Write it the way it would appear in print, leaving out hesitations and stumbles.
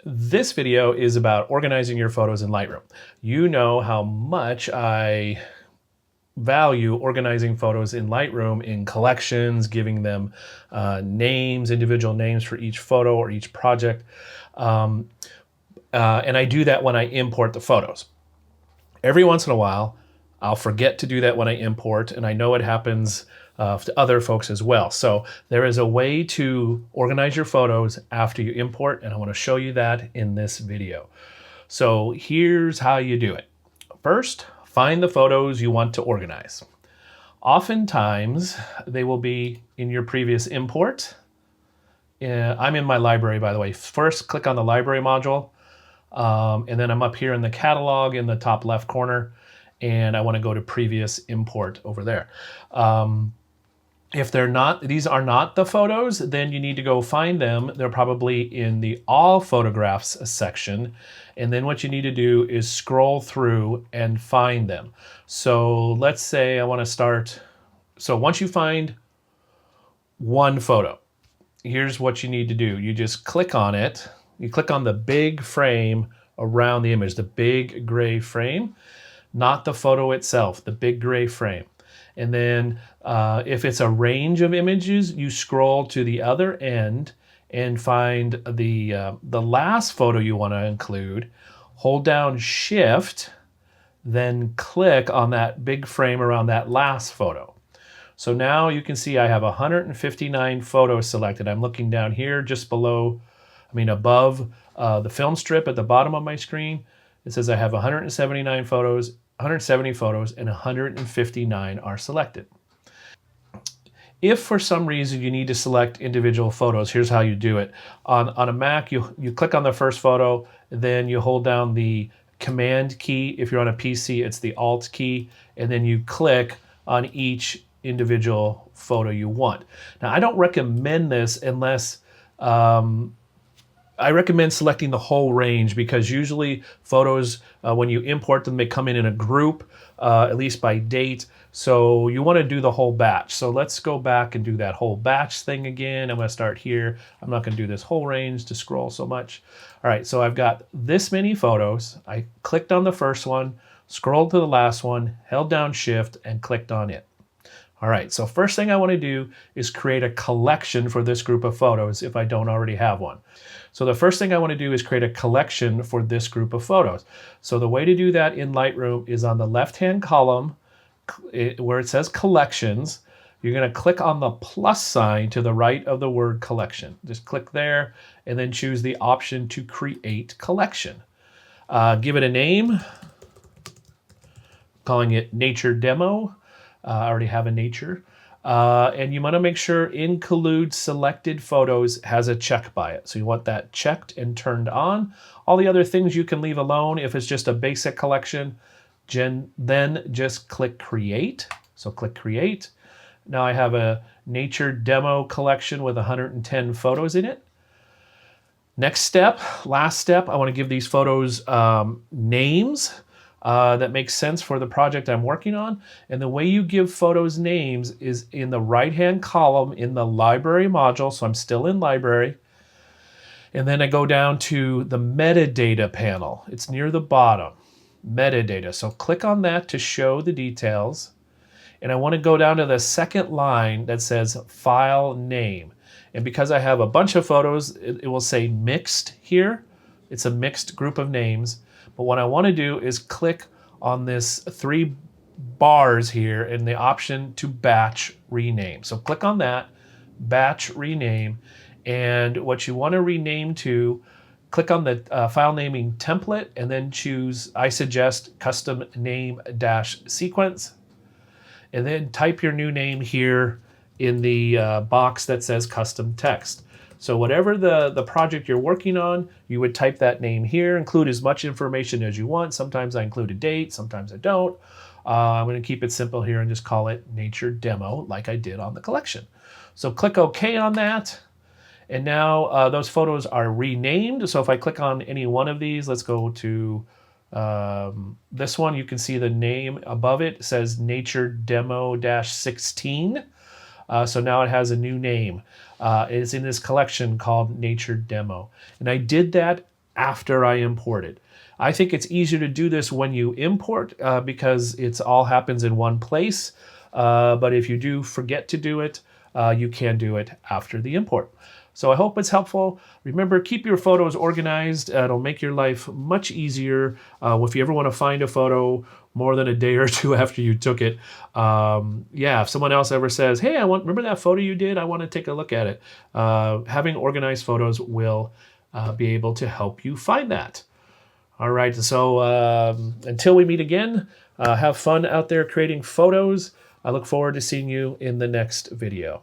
This video is about organizing your photos in Lightroom. You know how much I value organizing photos in Lightroom in collections, giving them names, individual names for each photo or each project. And I do that when I import the photos. Every once in a while, I'll forget to do that when I import, and I know it happens to other folks as well. So there is a way to organize your photos after you import, and I want to show you that in this video. So here's how you do it. First, find the photos you want to organize. Oftentimes, they will be in your previous import. I'm in my library, by the way. First, click on the library module, and then I'm up here in the catalog in the top left corner, and I want to go to previous import over there. If these are not the photos, then you need to go find them. They're probably in the all photographs section. And then what you need to do is scroll through and find them. So let's say I want to start. So once you find one photo, here's what you need to do. You just click on it. You click on the big frame around the image, the big gray frame, not the photo itself, the big gray frame. And then if it's a range of images, you scroll to the other end and find the last photo you want to include. Hold down Shift, then click on that big frame around that last photo. So now you can see I have 159 photos selected. I'm looking down here just below, above the film strip at the bottom of my screen. It says I have 179 photos. 170 photos and 159 are selected. If for some reason you need to select individual photos, here's how you do it. On a Mac, you click on the first photo, then you hold down the Command key. If you're on a PC, it's the Alt key, and then you click on each individual photo you want. Now, I don't recommend this unless I recommend selecting the whole range, because usually photos, when you import them, they come in a group, at least by date. So you want to do the whole batch. So let's go back and do that whole batch thing again. I'm going to start here. I'm not going to do this whole range to scroll so much. All right, so I've got this many photos. I clicked on the first one, scrolled to the last one, held down Shift, and clicked on it. All right, so first thing I want to do is create a collection for this group of photos if I don't already have one. So the first thing I want to do is create a collection for this group of photos. So the way to do that in Lightroom is on the left-hand column where it says Collections. You're going to click on the plus sign to the right of the word collection. Just click there and then choose the option to create collection. Give it a name, calling it Nature Demo. I already have a nature. And you want to make sure Include Selected Photos has a check by it. So you want that checked and turned on. All the other things you can leave alone if it's just a basic collection. Then just click Create. So click Create. Now I have a Nature Demo collection with 110 photos in it. Next step, last step, I want to give these photos names. That makes sense for the project I'm working on. And the way you give photos names is in the right-hand column in the library module. So I'm still in library. And then I go down to the metadata panel. It's near the bottom, metadata. So click on that to show the details. And I want to go down to the second line that says file name. And because I have a bunch of photos, it will say mixed here. It's a mixed group of names. But what I want to do is click on this 3 bars here and the option to batch rename. So click on that, batch rename, and what you want to rename to, click on the file naming template and then choose, I suggest, custom name - sequence, and then type your new name here in the box that says custom text. So whatever the project you're working on, you would type that name here, include as much information as you want. Sometimes I include a date, sometimes I don't. I'm going to keep it simple here and just call it Nature Demo like I did on the collection. So click OK on that. And now those photos are renamed. So if I click on any one of these, let's go to this one. You can see the name above it says Nature Demo - 16. So now it has a new name. It's in this collection called Nature Demo. And I did that after I import it. I think it's easier to do this when you import because it's all happens in one place. But if you do forget to do it, you can do it after the import. So I hope it's helpful. Remember, keep your photos organized. It'll make your life much easier. If you ever want to find a photo more than a day or two after you took it, yeah, if someone else ever says, hey, remember that photo you did? I want to take a look at it. Having organized photos will be able to help you find that. All right, so until we meet again, have fun out there creating photos. I look forward to seeing you in the next video.